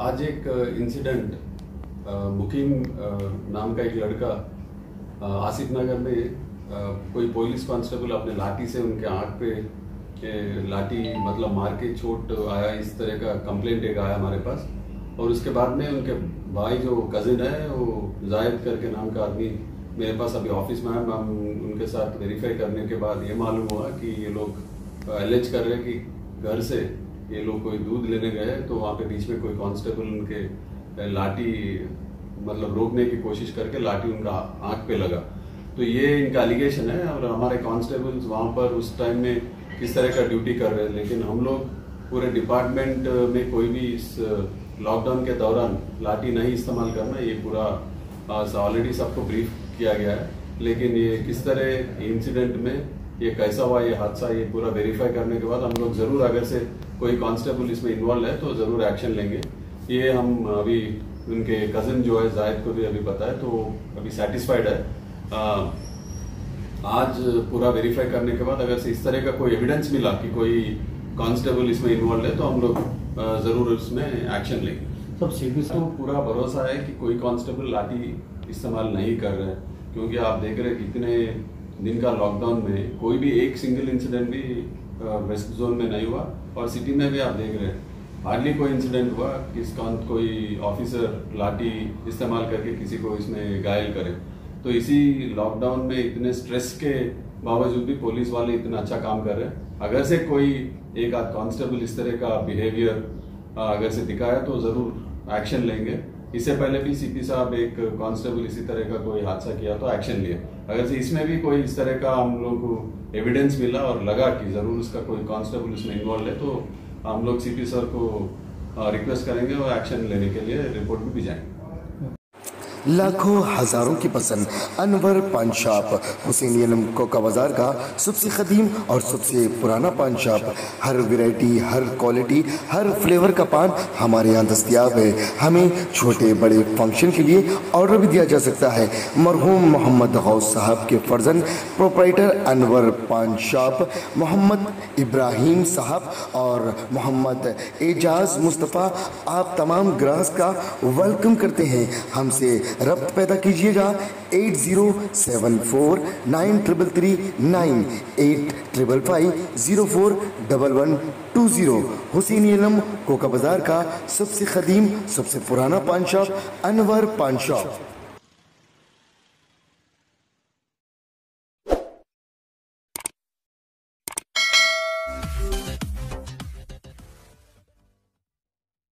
आज एक इंसिडेंट मुकीम नाम का एक लड़का आसिफ नगर में कोई पुलिस कांस्टेबल अपने लाठी से उनके आंख पे लाठी मतलब मार के चोट आया, इस तरह का कंप्लेंट एक आया हमारे पास। और उसके बाद में उनके भाई जो कजिन है वो जायद करके नाम का आदमी मेरे पास अभी ऑफिस में है। हम उनके साथ वेरीफाई करने के बाद ये मालूम हुआ कि ये लोग एलेज कर रहे हैं कि घर से ये लोग कोई दूध लेने गए तो वहाँ पे बीच में कोई कांस्टेबल उनके लाठी मतलब रोकने की कोशिश करके लाठी उनका आंख पे लगा। तो ये इनका एलिगेशन है। और हमारे कांस्टेबल्स वहाँ पर उस टाइम में किस तरह का ड्यूटी कर रहे हैं, लेकिन हम लोग पूरे डिपार्टमेंट में कोई भी इस लॉकडाउन के दौरान लाठी नहीं इस्तेमाल करना, ये पूरा ऑलरेडी सबको ब्रीफ किया गया है। लेकिन ये किस तरह इंसिडेंट में ये कैसा हुआ ये हादसा, ये पूरा वेरीफाई करने के बाद हम लोग जरूर अगर से कोई कांस्टेबल इसमें इन्वॉल्व है तो जरूर एक्शन लेंगे। ये हम अभी उनके कजिन जो है जायद को भी अभी पता है, तो अभी सेटिस्फाइड है। आज पूरा वेरीफाई करने के बाद अगर से इस तरह का कोई एविडेंस मिला कि कोई कांस्टेबल इसमें इन्वॉल्व है तो हम लोग जरूर उसमें एक्शन लेंगे। सब सीबी तो पूरा भरोसा है कि कोई कांस्टेबल लाठी इस्तेमाल नहीं कर रहे हैं, क्योंकि आप देख रहे हैं कि इतने दिन का लॉकडाउन में कोई भी एक सिंगल इंसिडेंट भी वेस्ट जोन में नहीं हुआ। और सिटी में भी आप देख रहे हैं हार्डली कोई इंसिडेंट हुआ कि कोई ऑफिसर लाठी इस्तेमाल करके किसी को इसमें घायल करे। तो इसी लॉकडाउन में इतने स्ट्रेस के बावजूद भी पुलिस वाले इतना अच्छा काम कर रहे हैं। अगर से कोई एक आध कांस्टेबल इस तरह का बिहेवियर अगर से दिखाया तो जरूर एक्शन लेंगे। इससे पहले भी सीपी साहब एक कांस्टेबल इसी तरह का कोई हादसा किया तो एक्शन लिया। अगर से इसमें भी कोई इस तरह का हम लोग को एविडेंस मिला और लगा कि जरूर उसका कोई कांस्टेबल इसमें इन्वॉल्व है तो हम लोग सीपी सर को रिक्वेस्ट करेंगे और एक्शन लेने के लिए रिपोर्ट भी भिजाएंगे। लाखों हजारों की पसंद अनवर पान शॉप, हुसैन कोका बाजार का सबसे कदीम और सबसे पुराना पान शॉप। हर वैरायटी, हर क्वालिटी, हर फ्लेवर का पान हमारे यहाँ दस्तयाब है। हमें छोटे बड़े फंक्शन के लिए ऑर्डर भी दिया जा सकता है। मरहूम मोहम्मद गौस साहब के फर्जन प्रोप्राइटर अनवर पान शॉप मोहम्मद इब्राहिम साहब और मोहम्मद एजाज मुस्तफ़ा आप तमाम ग्राहक का वेलकम करते हैं। हमसे रब्त पैदा कीजिएगा 8074933339 8555041120। हुसैन कोका बाजार का सबसे कदीम सबसे पुराना पान शॉप अनवर पान शॉप।